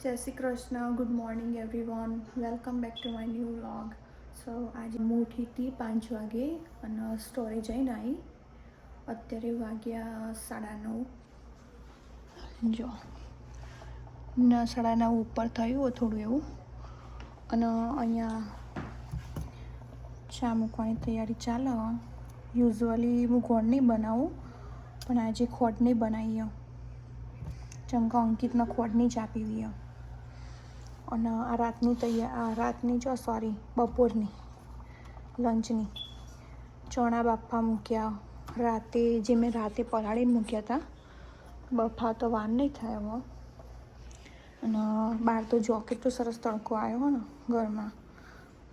જય Shri Krishna. Good morning everyone. Welcome back to my new vlog. So આજે હું ઉઠી હતી 5 વાગે અને સ્ટોરે જઈને આવી. અત્યારે વાગ્યા 9:30. જો 9:30 ઉપર થયું થોડું એવું. અને અહીંયા ચા મૂકવાની તૈયારી ચાલે. યુઝ્યુઅલી હું ખોડ નહીં બનાવું, પણ આજે ખોડ નહીં બનાવી. જેમ કે અંકિતના ખોડની ચા પીવી. અને આ રાતની બપોરની લંચની ચણા બાફા મૂક્યા. જે મેં રાતે પલાળીને મૂક્યા હતા. બફા તો વાર નહીં થાય હવે. અને બહાર તો જો કેટલો સરસ તડકો આવ્યો ને. ઘરમાં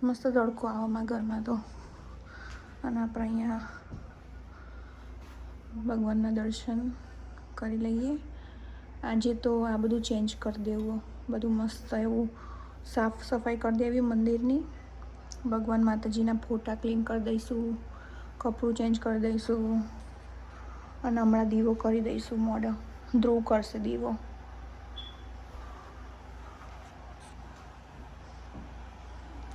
મસ્ત તડકો આવ્યો મારા ઘરમાં તો. અને આપણે અહીંયા ભગવાનના દર્શન કરી લઈએ. આજે તો આ બધું ચેન્જ કરી દેવું, બધું મસ્ત એવું સાફ સફાઈ કરી દેવી મંદિરની. ભગવાન માતાજીના ફોટા ક્લીન કરી દઈશું, કપડું ચેન્જ કરી દઈશું. અને હમણાં દીવો કરી દઈશું. મોઢ ધ્રુવ કરશે દીવો.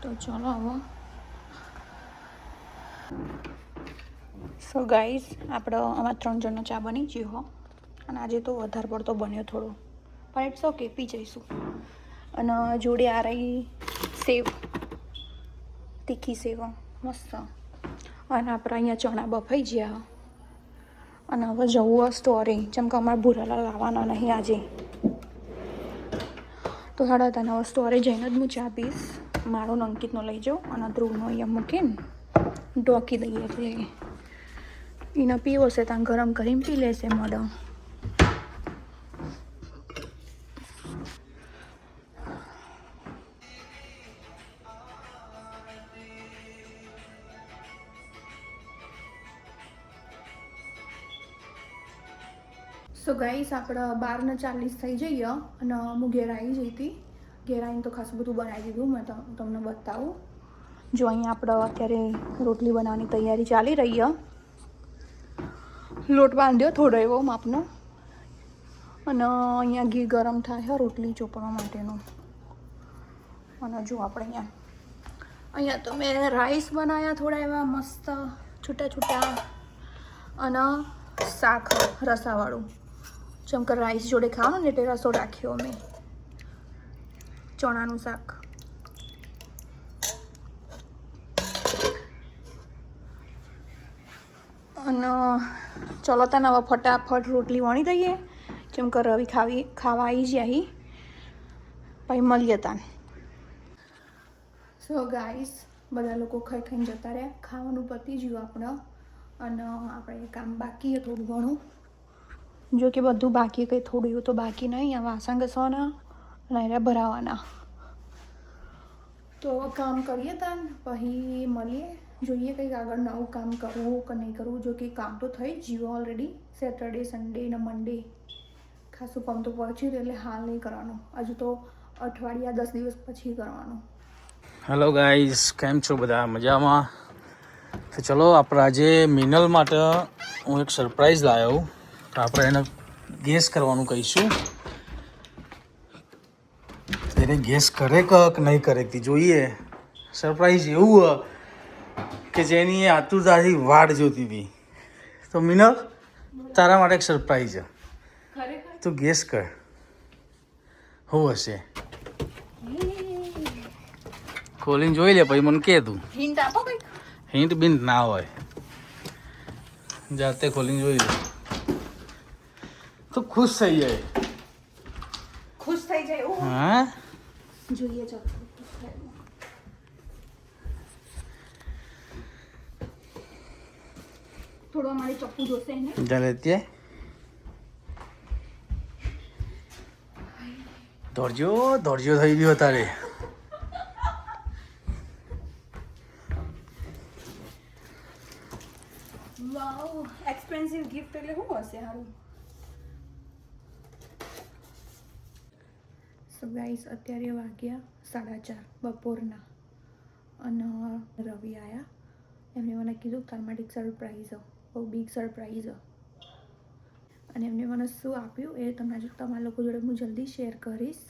તો ચાલો હવે. સો ગાઈઝ, આપણે અમારા 3 જણનો ચા બની ગયો હો. અને આજે તો વધારે પડતો બન્યો થોડો, પણ ઇટ્સ ઓકે, પી જઈશું. અને જોડે આ રહી સેવ, તીખી સેવ મસ્ત. અને આપણે અહીંયા ચણા બફાઈ ગયા. અને હવે જવું સ્ટોરે, જેમ કે અમારા ભૂરાલા લાવવાના નહીં આજે. તો સાડા તને હવે સ્ટોરે જઈને જ હું ચા પીશ. મારો અંકિતનો લઈ જાઉં અને ધ્રુવનો અહીંયા મૂકીને ઢોકી દઈએ. એટલે એને પીવો છે ત્યાં ગરમ કરીને પી લેશે મોઢા. સો ગાઈસ, આપણે 12:40 થઈ જઈએ. અને હું ઘેર આવી જઈ હતી. ઘેર આવીને તો ખાસું બધું બનાવી દીધું. મેં તમને બતાવું. જો અહીંયા આપણે અત્યારે રોટલી બનાવવાની તૈયારી ચાલી રહી છે. લોટ બાંધ્યો થોડો એવો માપનો. અને અહીંયા ઘી ગરમ થાય રોટલી ચોપડવા માટેનું. અને જો આપણે અહીંયા તો મેં રાઈસ બનાવ્યા થોડા એવા મસ્ત છૂટા છૂટા. અને શાક રસાવાળું, જેમ કે રાઈસ જોડે ખાવાનું ને એટલે રસો રાખ્યો મેં. ચણાનું શાક. અને ચલો તને હવે ફટાફટ રોટલી વણી દઈએ, જેમ કે રવિ ખાવા આવી જાય. પછી મળીએ તાન. સો ગાઈસ, બધા લોકો ખાઈને જતા રહ્યા. ખાવાનું પતી ગયું આપણે. અને આપણે કામ બાકી થોડું ઘણું. જો કે બધું બાકી, કંઈ થોડું એવું તો બાકી નહીં. આ વાસણ ઘસવાના અને એના ભરાવાના. તો કામ કરીએ તાન, પછી મળીએ. જોઈએ કંઈક આગળ નવું કામ કરવું કે નહીં કરવું. જો કે કામ તો થઈ જ ગયું ઓલરેડી. સેટરડે, સન્ડે ને મંડે ખાસું કામ તો પહોંચ્યું, એટલે હાલ નહીં કરવાનું. હજુ તો અઠવાડિયા 10 દિવસ પછી કરવાનું. હેલો ગાઈઝ, કેમ છો બધા? મજામાં? તો ચલો, આપણે આજે મિનલ માટે હું એક સરપ્રાઈઝ લાવ્યો. તો આપણે એને ગેસ કરવાનું કહીશું. એને ગેસ કરે કે નહીં કરે તે જોઈએ. સરપ્રાઈઝ એવું કે જેની એ આતુરતાથી વાટ જોતી હતી. તો મિનલ, તારા માટે એક સરપ્રાઈઝ છે. તું ગેસ કર શું હશે. ખોલીને જોઈ લે, પછી મને કે તું. હિન્ટ આપો કંઈક. હિન્ટ બિન્ટ ના હોય, જાતે ખોલીને જોઈ લે તો ખુશ થઈ જાય. ખુશ થઈ જાય એવું? હા, જોઈએ ચાલો. થોડો અમારી ચપ્પુ જોશે ને. ચાલે ત્યાં દોડજો થઈ ગયો તારે. વાવ, એક્સપેન્સિવ ગિફ્ટ એટલે શું હશે સારું? સો ગાઈસ, અત્યારે વાગ્યા 4:30 બપોરના. અને રવિ આવ્યા. એમને મને કીધું તાર માટે એક સરપ્રાઈઝ, બહુ બિગ સરપ્રાઈઝ. અને એમને મને શું આપ્યું એ તમારા લોકો જોડે હું જલ્દી શેર કરીશ.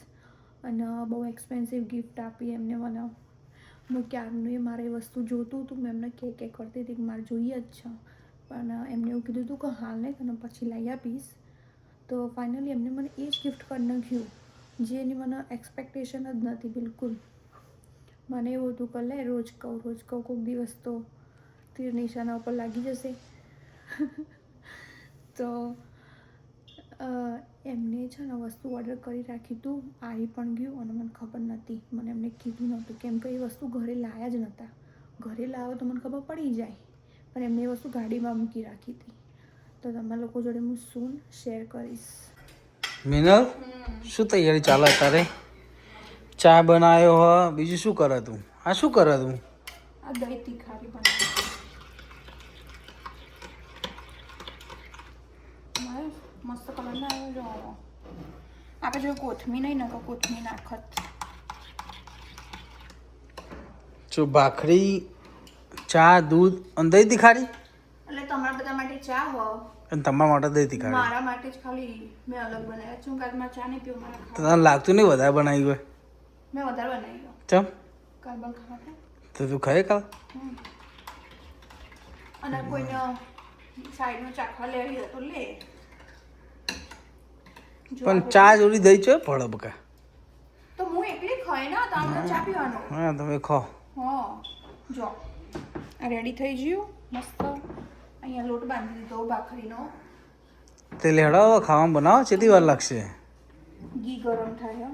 અને બહુ એક્સપેન્સિવ ગિફ્ટ આપી એમને મને. હું ક્યારનું એ મારે એ વસ્તુ જોતું હતું, મેં એમને કે કરતી હતી કે મારે જોઈએ જ છે, પણ એમને એવું કીધું હતું કે હાલ નહીં તને પછી લઈ આપીશ. તો ફાઇનલી એમને મને એ જ ગિફ્ટ કરી નાખ્યું, જેની મને એક્સપેક્ટેશન જ નથી બિલકુલ. મને એવું હતું કે લે રોજ કહું કોઈક દિવસ તો તીર નિશાના ઉપર લાગી જશે. તો એમને છે ને વસ્તુ ઓર્ડર કરી રાખ્યું હતું, આવી પણ ગયું અને મને ખબર નહોતી, મને એમને કીધું નહોતું, કેમ કે એ વસ્તુ ઘરે લાવ્યા જ નહોતા. ઘરે લાવો તો મને ખબર પડી જાય, પણ એમને એ વસ્તુ ગાડીમાં મૂકી રાખી હતી. તો તમારા લોકો જોડે હું સૂન શેર કરીશ. મિનલ, શું તૈયારી ચાલે તારે? ચા બનાવ્યો હ, બીજું શું કરે તું? આ શું કરે તું? આ દહીં તીખારી બનાવી મસ્ત કલર ના આવ્યો જો. આપણે જો કોથમી નહીં નાખો, કોથમી નાખત. જો ભાખરી, ચા, દૂધ અને દહીં તીખારી. એટલે તમારા બધા માટે ચા હો અને તમારા માટે દહીં તીખારી. મારા માટે જ ખાલી મેં અલગ બનાવ્યા છે. હું કાલ માં ચા નહીં પીવું, મારા તો તને લાગતું નહીં વધારે બનાવી હોય? મેં વધારે બનાવી. ચમ? કાલ પણ ખાવા તો તું ખાય કાલ? અને કોઈને સાઈડનું ચાખવા લેવી હોય તો લે. પણ ચા જોડી દહીં છે ફળ બકા. તો હું એકલી ખાઈ ના, તારે ચા પીવાનો. હા તમે ખો. હા જો આ રેડી થઈ ગયું મસ્ત. અહીંયા લોટ બાંધી દીધો ભાખરીનો. તે લેડો ખાવામાં બનાવો, કેટલી વાર લાગશે? ઘી ગરમ થાય.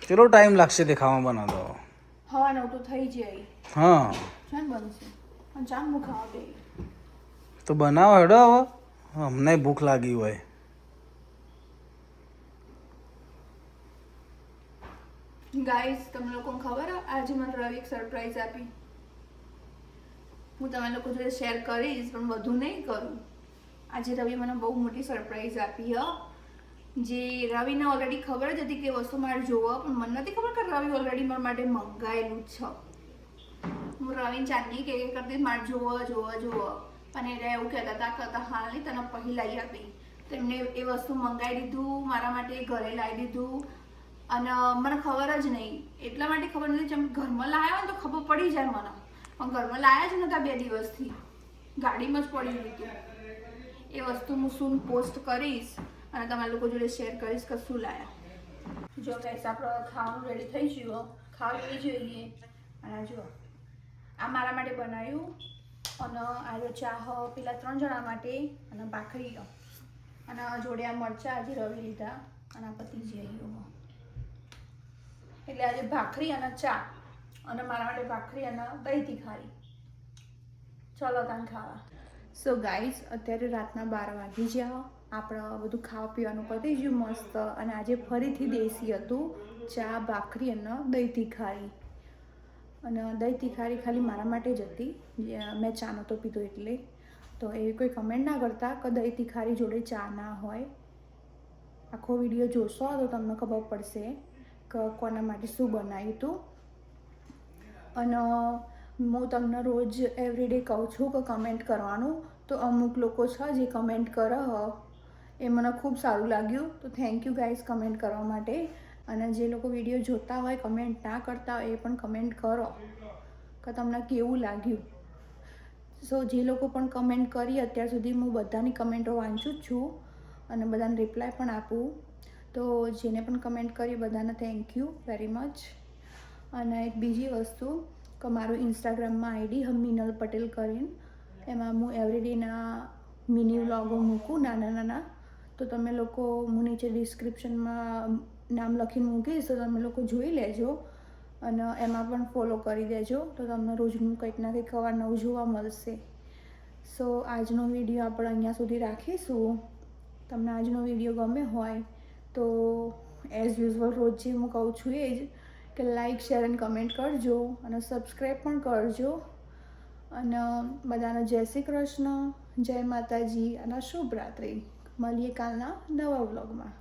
કેટલો ટાઈમ લાગશે તે ખાવામાં બનાવતો? હા નવ તો થઈ જાય. હા ચાલ બનશે અને ચાલ હું ખાવા દે. તો બનાવો હેડો હવે, અમને ભૂખ લાગી હોય. ગાઈસ તમને લોકોને ખબર આજે મને રવિ એક સરપ્રાઈઝ આપી. હું તમે લોકો જોડે શેર કરીશ પણ વધુ નહીં કરું. આજે રવિ મને બહુ મોટી સરપ્રાઈઝ આપી જે રવિને ઓલરેડી ખબર જ હતી કે વસ્તુ મારે જોવા, પણ મને નથી ખબર કે રવિ ઓલરેડી મારા માટે મંગાયેલું છે. હું રવિને ચાંદની કે કરતી મારે જોવા પણ એ એવું કહેતા હતા હાલ નહીં તને પહેલી લાવી આપી. તો એમને એ વસ્તુ મંગાવી દીધું મારા માટે, ઘરે લાવી દીધું. અને મને ખબર જ નહીં, એટલા માટે ખબર નથી જેમ ઘરમાં લાવ્યા હોય તો ખબર પડી જાય મને, પણ ઘરમાં લાવ્યા જ નહોતા 2 દિવસથી, ગાડીમાં જ પડ્યું હતું. એ વસ્તુ હું શું પોસ્ટ કરીશ અને તમારા લોકો જોડે શેર કરીશ કે શું લાવ્યા. જો ગાઈસ આપણે ખાવાનું રેડી થઈ ગયું, ખાવા જોઈએ. અને જો આ મારા માટે બનાવ્યું, અને આ ચા પેલા 3 જણા માટે, અને ભાખરી અને જોડે આ મરચાં આજે રવી લીધા અને આ પતી જઈએ. એટલે આજે ભાખરી અને ચા, અને મારા માટે ભાખરી અને દહીં તીખારી. ચલો તાન ખાવા. સો ગાઈસ અત્યારે રાતના 12 વાગી ગયા. આપણે બધું ખાવા પીવાનું પતી ગયું મસ્ત. અને આજે ફરીથી દેશી હતું, ચા ભાખરી અને દહીં તીખારી. અને દહીં તીખારી ખાલી મારા માટે જ હતી, મેં ચા નહોતો પીધો એટલે. તો એ કોઈ કમેન્ટ ના કરતા કે દહીં તીખારી જોડે ચા ના હોય. આખો વિડીયો જોશો તો તમને ખબર પડશે કે કોના માટે શું બનાવ્યું હતું. અને હું તમને રોજ એવરીડે કહું છું કે કમેન્ટ કરવાનું, તો અમુક લોકો છે જે કમેન્ટ કરે એ મને ખૂબ સારું લાગ્યું. તો થેન્ક યુ ગાઈઝ કમેન્ટ કરવા માટે. અને જે લોકો વિડીયો જોતા હોય કમેન્ટ ના કરતા હોય એ પણ કમેન્ટ કરો કે તમને કેવું લાગ્યું. સો જે લોકો પણ કમેન્ટ કરી અત્યાર સુધી હું બધાની કમેન્ટો વાંચું જ છું અને બધાને રિપ્લાય પણ આપું. તો જેને પણ કમેન્ટ કરી બધાને થેન્ક યુ વેરી મચ. અને એક બીજી વસ્તુ કે મારું ઇન્સ્ટાગ્રામમાં આઈડી મિનલ પટેલ કરીને, એમાં હું એવરીડેના મિની વ્લોગો મૂકું નાના. તો તમે લોકો હું નીચે ડિસ્ક્રિપ્શનમાં નામ લખીને મૂકીશ તો તમે લોકો જોઈ લેજો અને એમાં પણ ફોલો કરી દેજો. તો તમને રોજનું કંઈક ના કંઈક નવું જોવા મળશે. સો આજનો વિડીયો આપણે અહીંયા સુધી રાખીશું. તમને આજનો વિડીયો ગમે હોય તો એઝ યુઝ્યુઅલ રોજ જે હું કહું છું એ જ કે લાઈક શેર અને કમેન્ટ કરજો અને સબસ્ક્રાઈબ પણ કરજો. અને બધાને જય શ્રી કૃષ્ણ, જય માતાજી અને શુભ રાત્રિ. મળીએ કાલના નવા વ્લોગમાં.